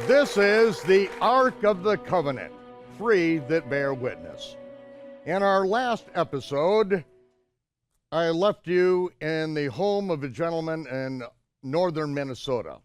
This is the Ark of the Covenant, three that bear witness. In our last episode, I left you in the home of a gentleman in northern Minnesota.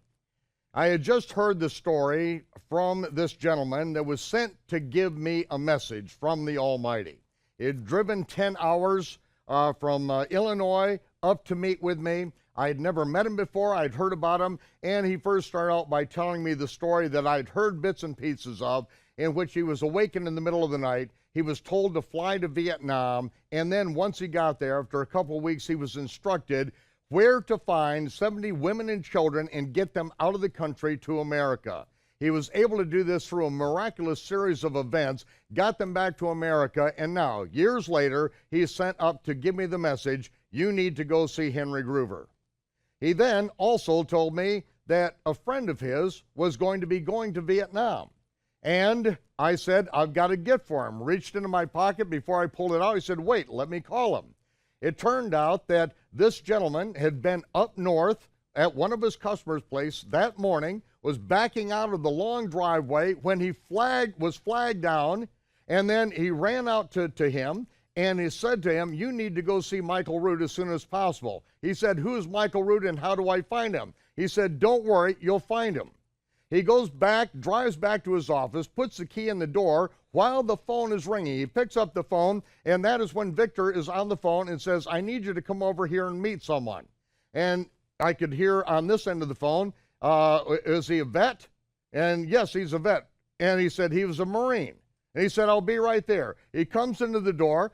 I had just heard the story from this gentleman that was sent to give me a message from the Almighty. He had driven 10 hours from Illinois up to meet with me. I had never met him before, I'd heard about him, and he first started out by telling me the story that I'd heard bits and pieces of, in which he was awakened in the middle of the night. He was told to fly to Vietnam, and then once he got there, after a couple of weeks, he was instructed where to find 70 women and children and get them out of the country to America. He was able to do this through a miraculous series of events, got them back to America, and now, years later, he's sent up to give me the message, you need to go see Henry Gruver. He then also told me that a friend of his was going to be going to Vietnam. And I said, I've got a gift for him. Reached into my pocket before I pulled it out. He said, wait, let me call him. It turned out that this gentleman had been up north at one of his customers' place that morning, was backing out of the long driveway when he was flagged down, and then he ran out to him, and he said to him, you need to go see Michael Rood as soon as possible. He said, who is Michael Rood and how do I find him? He said, don't worry, you'll find him. He goes back, drives back to his office, puts the key in the door while the phone is ringing. He picks up the phone, and that is when Victor is on the phone and says, I need you to come over here and meet someone. And I could hear on this end of the phone, is he a vet? And yes, he's a vet. And he said he was a Marine. And he said, I'll be right there. He comes into the door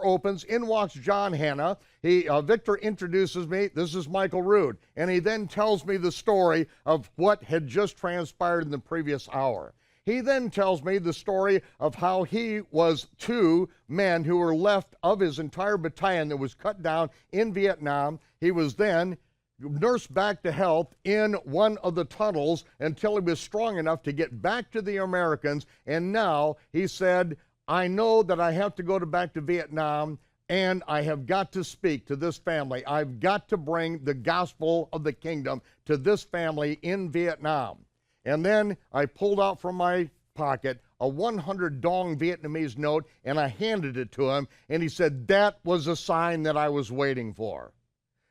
opens, in walks John Hanna. Victor introduces me, this is Michael Rood. And he then tells me the story of what had just transpired in the previous hour. He then tells me the story of how he was two men who were left of his entire battalion that was cut down in Vietnam. He was then nursed back to health in one of the tunnels until he was strong enough to get back to the Americans. And now he said, I know that I have to go back to Vietnam, and I have got to speak to this family. I've got to bring the gospel of the kingdom to this family in Vietnam. And then I pulled out from my pocket a 100 dong Vietnamese note, and I handed it to him, and he said, that was a sign that I was waiting for.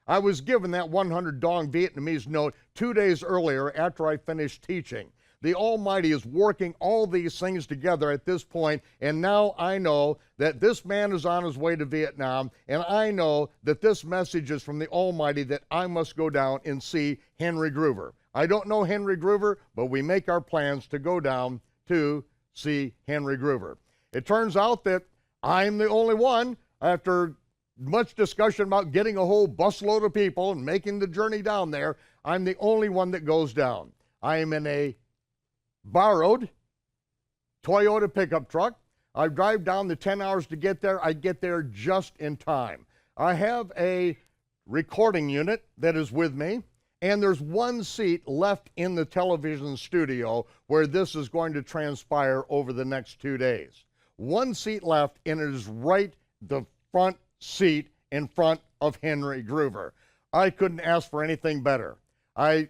I was given that 100 dong Vietnamese note 2 days earlier after I finished teaching. The Almighty is working all these things together at this point, and now I know that this man is on his way to Vietnam, and I know that this message is from the Almighty that I must go down and see Henry Gruver. I don't know Henry Gruver, but we make our plans to go down to see Henry Gruver. It turns out that I'm the only one, after much discussion about getting a whole busload of people and making the journey down there, I'm the only one that goes down. I am in a borrowed Toyota pickup truck. I drive down the 10 hours to get there. I get there just in time. I have a recording unit that is with me, and there's one seat left in the television studio where this is going to transpire over the next 2 days. One seat left, and it is right the front seat in front of Henry Gruver. I couldn't ask for anything better. I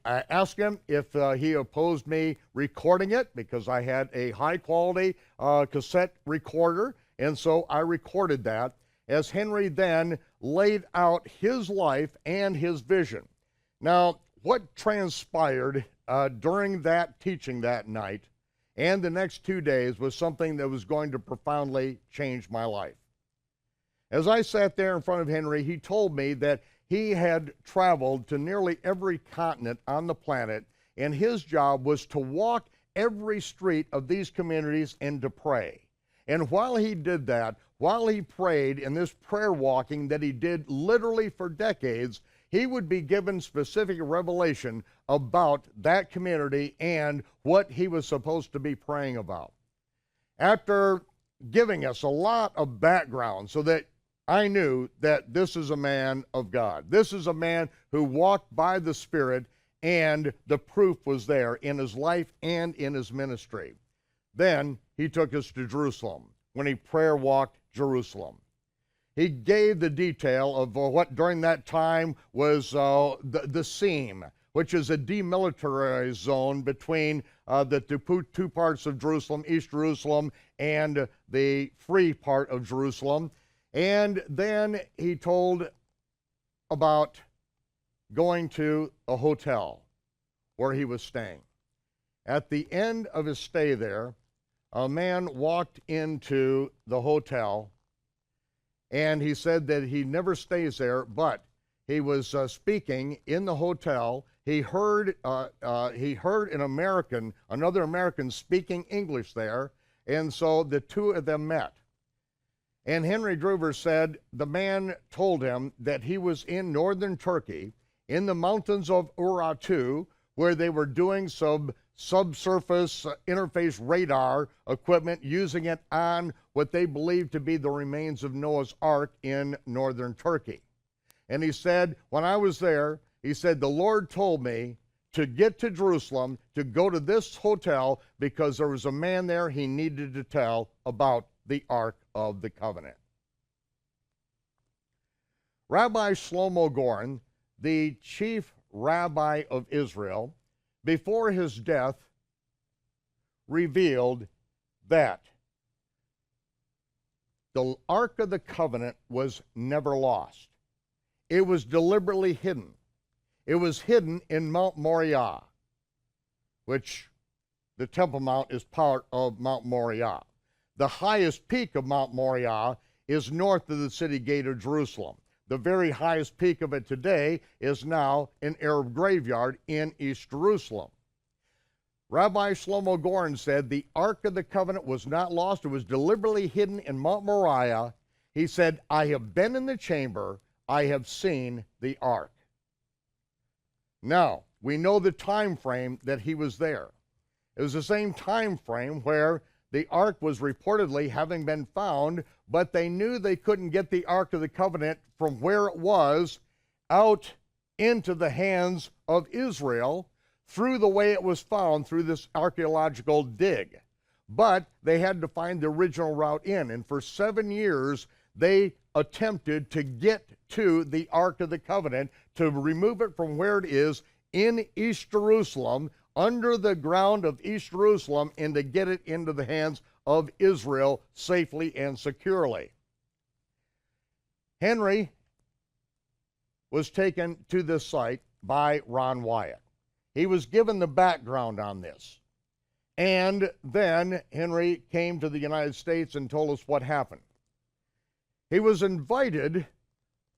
asked him if he opposed me recording it, because I had a high quality cassette recorder, and so I recorded that as Henry then laid out his life and his vision. Now, what transpired during that teaching that night and the next 2 days was something that was going to profoundly change my life. As I sat there in front of Henry, he told me that he had traveled to nearly every continent on the planet, and his job was to walk every street of these communities and to pray. And while he did that, while he prayed in this prayer walking that he did literally for decades, he would be given specific revelation about that community and what he was supposed to be praying about. After giving us a lot of background so that I knew that this is a man of God. This is a man who walked by the Spirit, and the proof was there in his life and in his ministry. Then he took us to Jerusalem when he prayer walked Jerusalem. He gave the detail of what during that time was the seam, which is a demilitarized zone between the two parts of Jerusalem, East Jerusalem, and the free part of Jerusalem. And then he told about going to a hotel where he was staying. At the end of his stay there, a man walked into the hotel, and he said that he never stays there, but he was speaking in the hotel. He heard another American speaking English there, and so the two of them met. And Henry Gruver said the man told him that he was in northern Turkey, in the mountains of Urartu, where they were doing some subsurface interface radar equipment, using it on what they believed to be the remains of Noah's Ark in northern Turkey. And he said, when I was there, he said, the Lord told me to get to Jerusalem, to go to this hotel, because there was a man there he needed to tell about the Ark of the Covenant. Rabbi Shlomo Goren, the chief rabbi of Israel, before his death, revealed that the Ark of the Covenant was never lost. It was deliberately hidden. It was hidden in Mount Moriah, which the Temple Mount is part of Mount Moriah. The highest peak of Mount Moriah is north of the city gate of Jerusalem. The very highest peak of it today is now an Arab graveyard in East Jerusalem. Rabbi Shlomo Goren said the Ark of the Covenant was not lost. It was deliberately hidden in Mount Moriah. He said, I have been in the chamber. I have seen the Ark. Now, we know the time frame that he was there. It was the same time frame where the Ark was reportedly having been found, but they knew they couldn't get the Ark of the Covenant from where it was out into the hands of Israel through the way it was found through this archaeological dig. But they had to find the original route in, and for 7 years they attempted to get to the Ark of the Covenant, to remove it from where it is in East Jerusalem, under the ground of East Jerusalem, and to get it into the hands of Israel safely and securely. Henry was taken to this site by Ron Wyatt. He was given the background on this. And then Henry came to the United States and told us what happened. He was invited,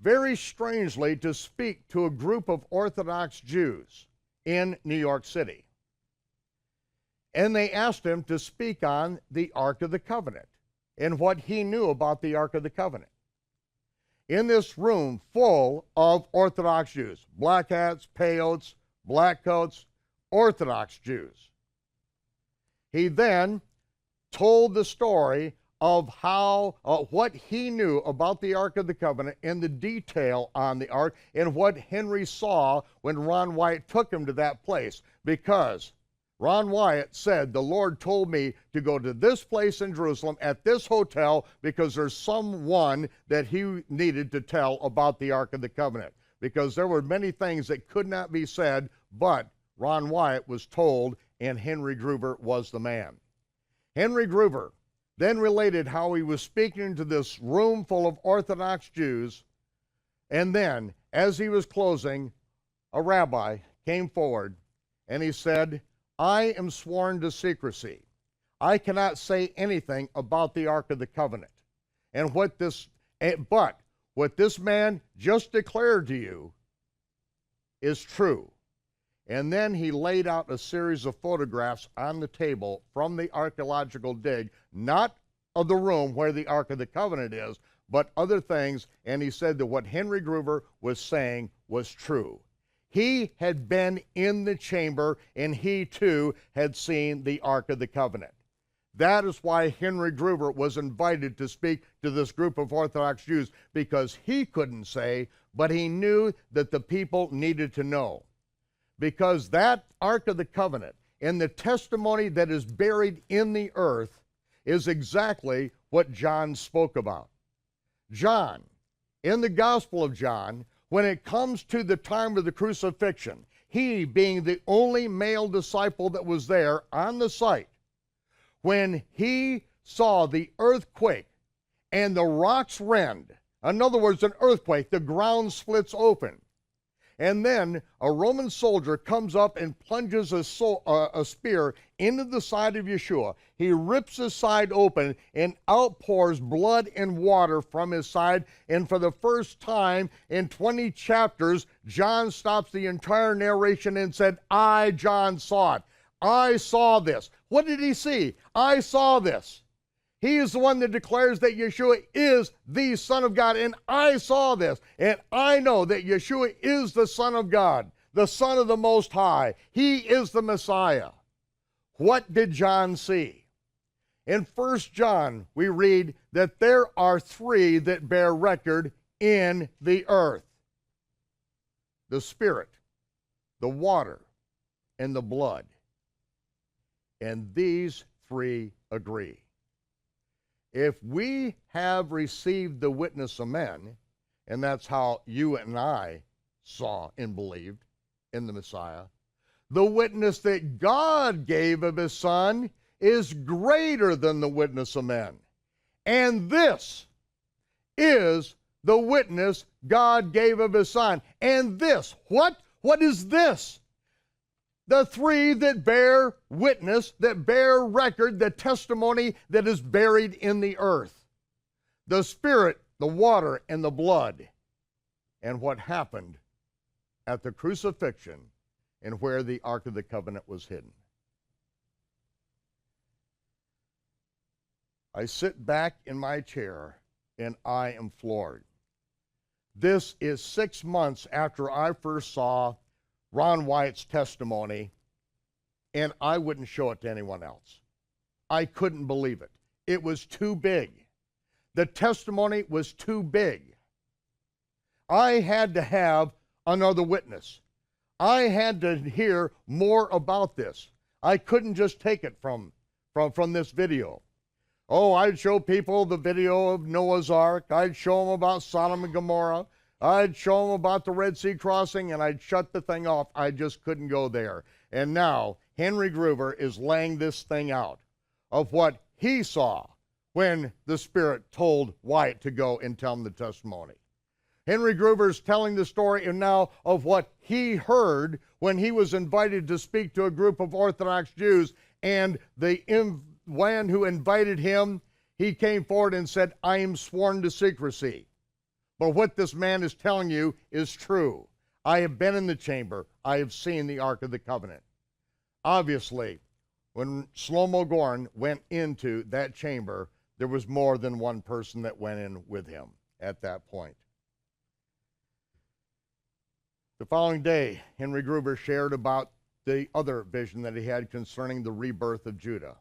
very strangely, to speak to a group of Orthodox Jews in New York City. And they asked him to speak on the Ark of the Covenant and what he knew about the Ark of the Covenant. In this room full of Orthodox Jews, black hats, peyotes, black coats, Orthodox Jews. He then told the story of how, what he knew about the Ark of the Covenant and the detail on the Ark and what Henry saw when Ron Wyatt took him to that place. Because Ron Wyatt said, the Lord told me to go to this place in Jerusalem at this hotel because there's someone that he needed to tell about the Ark of the Covenant. Because there were many things that could not be said, but Ron Wyatt was told, and Henry Gruver was the man. Henry Gruver then related how he was speaking to this room full of Orthodox Jews, and then, as he was closing, a rabbi came forward and he said, I am sworn to secrecy. I cannot say anything about the Ark of the Covenant. And what this man just declared to you is true. And then he laid out a series of photographs on the table from the archaeological dig, not of the room where the Ark of the Covenant is, but other things, and he said that what Henry Gruver was saying was true. He had been in the chamber, and he too had seen the Ark of the Covenant. That is why Henry Gruver was invited to speak to this group of Orthodox Jews, because he couldn't say, but he knew that the people needed to know. Because that Ark of the Covenant and the testimony that is buried in the earth is exactly what John spoke about. John, in the Gospel of John, when it comes to the time of the crucifixion, he being the only male disciple that was there on the site, when he saw the earthquake and the rocks rend, in other words, an earthquake, the ground splits open, and then a Roman soldier comes up and plunges a spear into the side of Yeshua. He rips his side open and outpours blood and water from his side. And for the first time in 20 chapters, John stops the entire narration and said, I, John, saw it. I saw this. What did he see? I saw this. He is the one that declares that Yeshua is the Son of God, and I saw this, and I know that Yeshua is the Son of God, the Son of the Most High. He is the Messiah. What did John see? In 1 John, we read that there are three that bear record in the earth: the Spirit, the water, and the blood. And these three agree. If we have received the witness of men, and that's how you and I saw and believed in the Messiah, the witness that God gave of his Son is greater than the witness of men. And this is the witness God gave of his Son. And this, what? What is this? The three that bear witness, that bear record, the testimony that is buried in the earth: the Spirit, the water, and the blood. And what happened at the crucifixion and where the Ark of the Covenant was hidden. I sit back in my chair and I am floored. This is 6 months after I first saw Ron Wyatt's testimony, and I wouldn't show it to anyone else. I couldn't believe it. It was too big. The testimony was too big. I had to have another witness. I had to hear more about this. I couldn't just take it from this video. Oh, I'd show people the video of Noah's Ark. I'd show them about Sodom and Gomorrah. I'd show them about the Red Sea crossing, and I'd shut the thing off. I just couldn't go there. And now Henry Gruver is laying this thing out of what he saw when the Spirit told Wyatt to go and tell him the testimony. Henry Gruver is telling the story now of what he heard when he was invited to speak to a group of Orthodox Jews, and the one who invited him, he came forward and said, I am sworn to secrecy. But what this man is telling you is true. I have been in the chamber. I have seen the Ark of the Covenant. Obviously, when Shlomo Goren went into that chamber, there was more than one person that went in with him at that point. The following day, Henry Gruver shared about the other vision that he had concerning the rebirth of Judah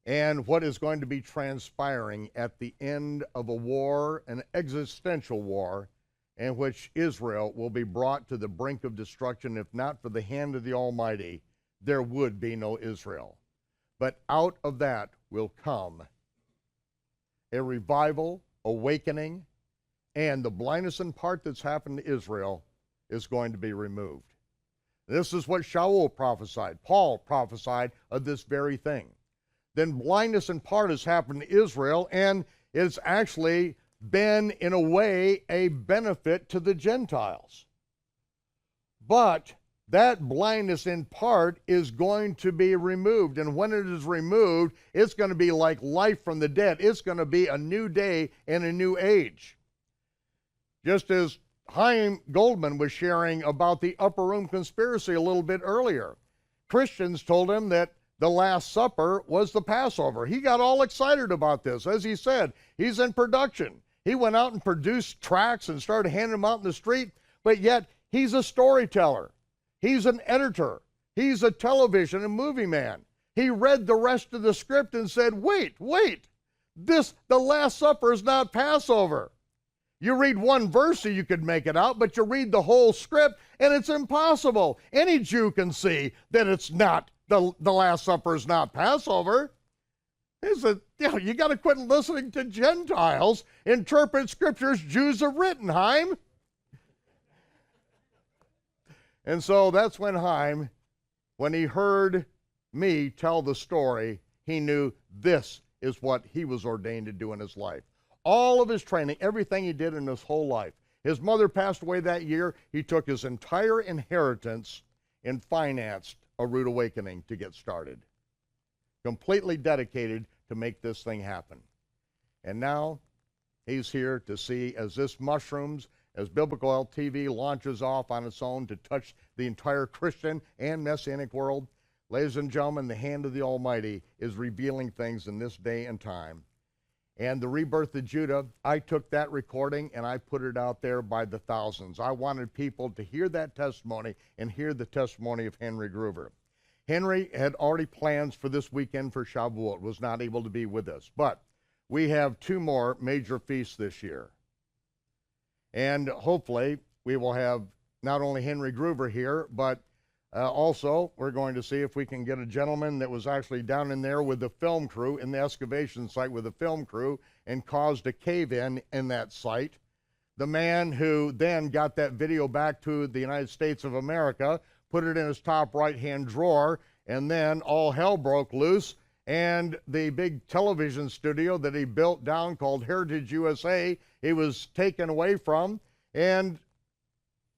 and what is going to be transpiring at the end of a war, an existential war, in which Israel will be brought to the brink of destruction. If not for the hand of the Almighty, there would be no Israel. But out of that will come a revival, awakening, and the blindness in part that's happened to Israel is going to be removed. This is what Shaul prophesied. Paul prophesied of this very thing. Then blindness in part has happened to Israel, and it's actually been, in a way, a benefit to the Gentiles. But that blindness in part is going to be removed, and when it is removed, it's going to be like life from the dead. It's going to be a new day and a new age. Just as Chaim Goldman was sharing about the upper room conspiracy a little bit earlier. Christians told him that the Last Supper was the Passover. He got all excited about this. As he said, he's in production. He went out and produced tracts and started handing them out in the street, but yet he's a storyteller. He's an editor. He's a television and movie man. He read the rest of the script and said, wait, the Last Supper is not Passover. You read one verse so you could make it out, but you read the whole script and it's impossible. Any Jew can see that it's not, the Last Supper is not Passover. He said, you got to quit listening to Gentiles interpret scriptures Jews have written, Chaim. And so that's when he heard me tell the story, he knew this is what he was ordained to do in his life. All of his training, everything he did in his whole life. His mother passed away that year. He took his entire inheritance and financed a Rood Awakening to get started. Completely dedicated to make this thing happen. And now he's here to see, as this mushrooms, as Biblical LTV launches off on its own to touch the entire Christian and Messianic world, ladies and gentlemen, the hand of the Almighty is revealing things in this day and time. And the rebirth of Judah, I took that recording and I put it out there by the thousands. I wanted people to hear that testimony and hear the testimony of Henry Gruver. Henry had already plans for this weekend for Shavuot, was not able to be with us. But we have 2 more major feasts this year. And hopefully we will have not only Henry Gruver here, but also we're going to see if we can get a gentleman that was actually down in there with the film crew, in the excavation site with the film crew, and caused a cave-in that site. The man who then got that video back to the United States of America, put it in his top right-hand drawer, and then all hell broke loose, and the big television studio that he built down called Heritage USA, he was taken away from, and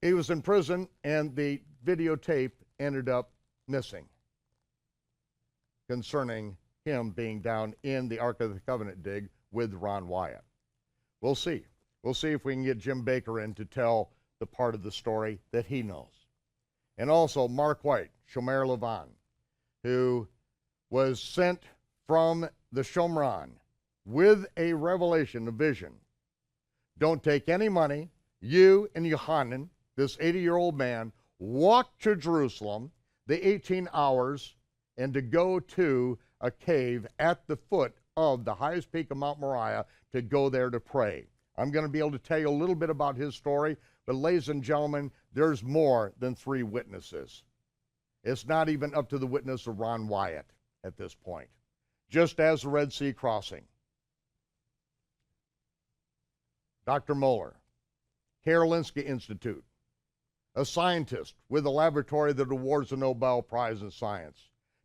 he was in prison, and the videotape ended up missing concerning him being down in the Ark of the Covenant dig with Ron Wyatt. We'll see. We'll see if we can get Jim Baker in to tell the part of the story that he knows. And also Mark White, Shomer Levan, who was sent from the Shomron with a revelation, a vision. Don't take any money. You and Yohanan, this 80-year-old man, walk to Jerusalem, the 18 hours, and to go to a cave at the foot of the highest peak of Mount Moriah to go there to pray. I'm going to be able to tell you a little bit about his story, but ladies and gentlemen, there's more than 3 witnesses. It's not even up to the witness of Ron Wyatt at this point, just as the Red Sea crossing. Dr. Moeller, Karolinska Institute, a scientist with a laboratory that awards the Nobel Prize in Science,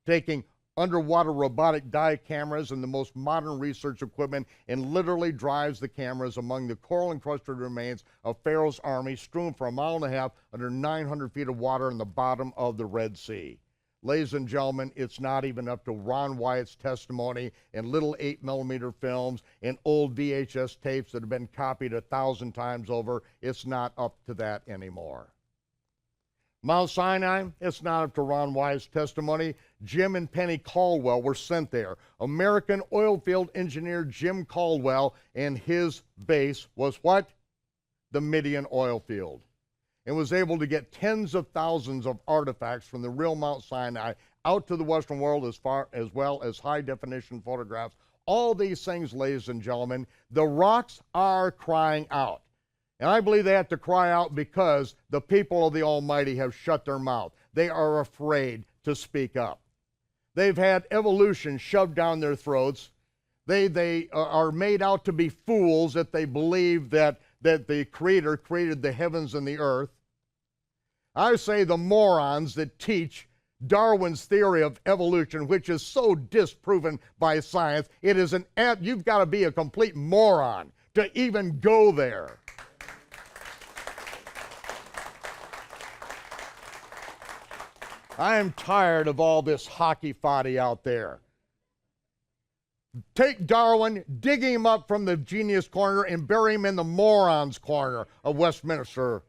taking underwater robotic dive cameras and the most modern research equipment, and literally drives the cameras among the coral-encrusted remains of Pharaoh's army strewn for 1.5 miles under 900 feet of water in the bottom of the Red Sea. Ladies and gentlemen, it's not even up to Ron Wyatt's testimony and little 8mm films and old VHS tapes that have been copied 1,000 times over. It's not up to that anymore. Mount Sinai, it's not up to Ron Wyatt's testimony. Jim and Penny Caldwell were sent there. American oil field engineer Jim Caldwell, and his base was what? The Midian oil field. And was able to get tens of thousands of artifacts from the real Mount Sinai out to the Western world, as well as high-definition photographs. All these things, ladies and gentlemen, the rocks are crying out. And I believe they have to cry out because the people of the Almighty have shut their mouth. They are afraid to speak up. They've had evolution shoved down their throats. They are made out to be fools if they believe that the Creator created the heavens and the earth. I say the morons that teach Darwin's theory of evolution, which is so disproven by science, you've got to be a complete moron to even go there. I am tired of all this hockey foddy out there. Take Darwin, dig him up from the genius corner, and bury him in the morons corner of Westminster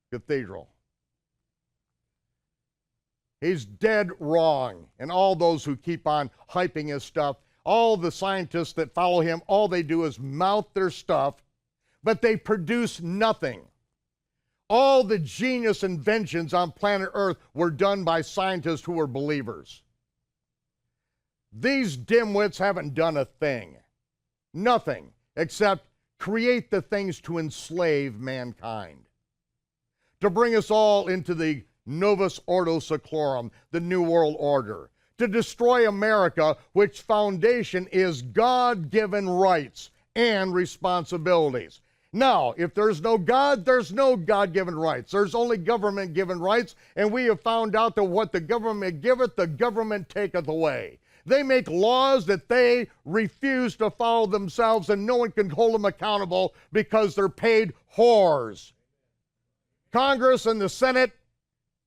Cathedral. He's dead wrong. And all those who keep on hyping his stuff, all the scientists that follow him, all they do is mouth their stuff, but they produce nothing. All the genius inventions on planet Earth were done by scientists who were believers. These dimwits haven't done a thing. Nothing except create the things to enslave mankind. To bring us all into the Novus Ordo Seclorum, the New World Order. To destroy America, which foundation is God-given rights and responsibilities. Now, if there's no God, there's no God-given rights. There's only government-given rights, and we have found out that what the government giveth, the government taketh away. They make laws that they refuse to follow themselves, and no one can hold them accountable because they're paid whores. Congress and the Senate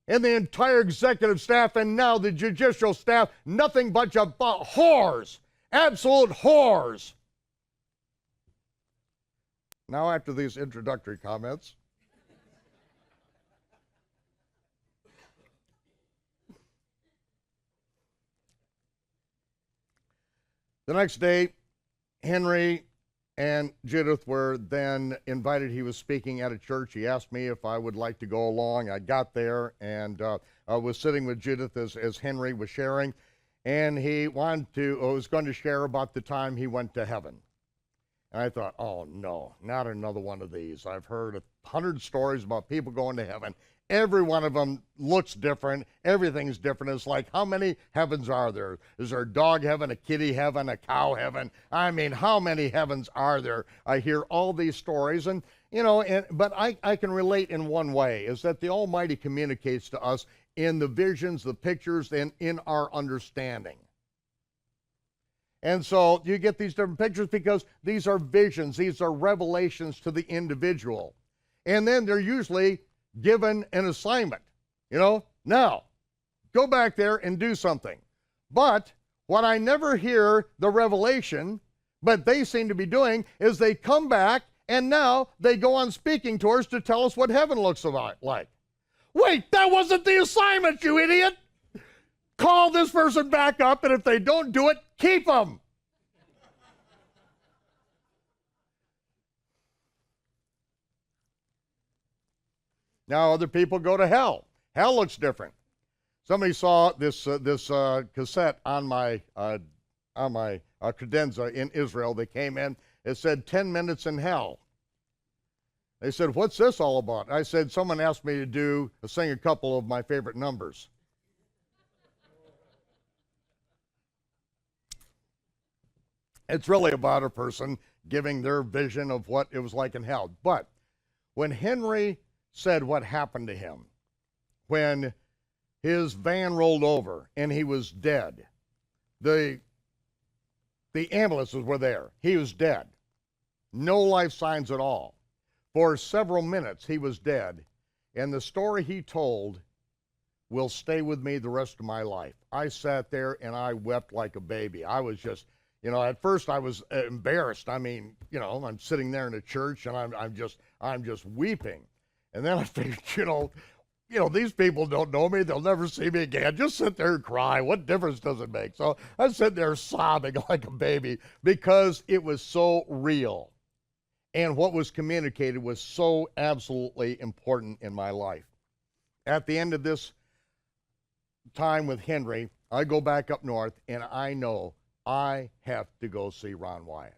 and the entire executive staff and now the judicial staff, nothing but whores, absolute whores. Now, after these introductory comments, the next day, Henry and Judith were then invited. He was speaking at a church. He asked me if I would like to go along. I got there and I was sitting with Judith as Henry was sharing, and he was going to share about the time he went to heaven. And I thought, oh no, not another one of these. I've heard 100 stories about people going to heaven. Every one of them looks different. Everything's different. It's like, how many heavens are there? Is there a dog heaven, a kitty heaven, a cow heaven? I mean, how many heavens are there? I hear all these stories, and but I can relate in one way, is that the Almighty communicates to us in the visions, the pictures, and in our understanding. And so you get these different pictures because these are visions, these are revelations to the individual. And then they're usually given an assignment, now, go back there and do something. But what I never hear the revelation, but they seem to be doing, is they come back and now they go on speaking tours to tell us what heaven looks like. Wait, that wasn't the assignment, you idiot! Call this person back up, and if they don't do it, keep them. Now other people go to hell. Hell looks different. Somebody saw this cassette on my credenza in Israel. They came in. It said 10 minutes in hell. They said, "What's this all about?" I said, "Someone asked me to sing a couple of my favorite numbers." It's really about a person giving their vision of what it was like in hell. But when Henry said what happened to him, when his van rolled over and he was dead, the ambulances were there. He was dead. No life signs at all. For several minutes he was dead. And the story he told will stay with me the rest of my life. I sat there and I wept like a baby. I was just, at first I was embarrassed. I mean, I'm sitting there in a church and I'm just weeping. And then I figured, these people don't know me. They'll never see me again. Just sit there and cry. What difference does it make? So I sat there sobbing like a baby because it was so real. And what was communicated was so absolutely important in my life. At the end of this time with Henry, I go back up north and I know I have to go see Ron Wyatt.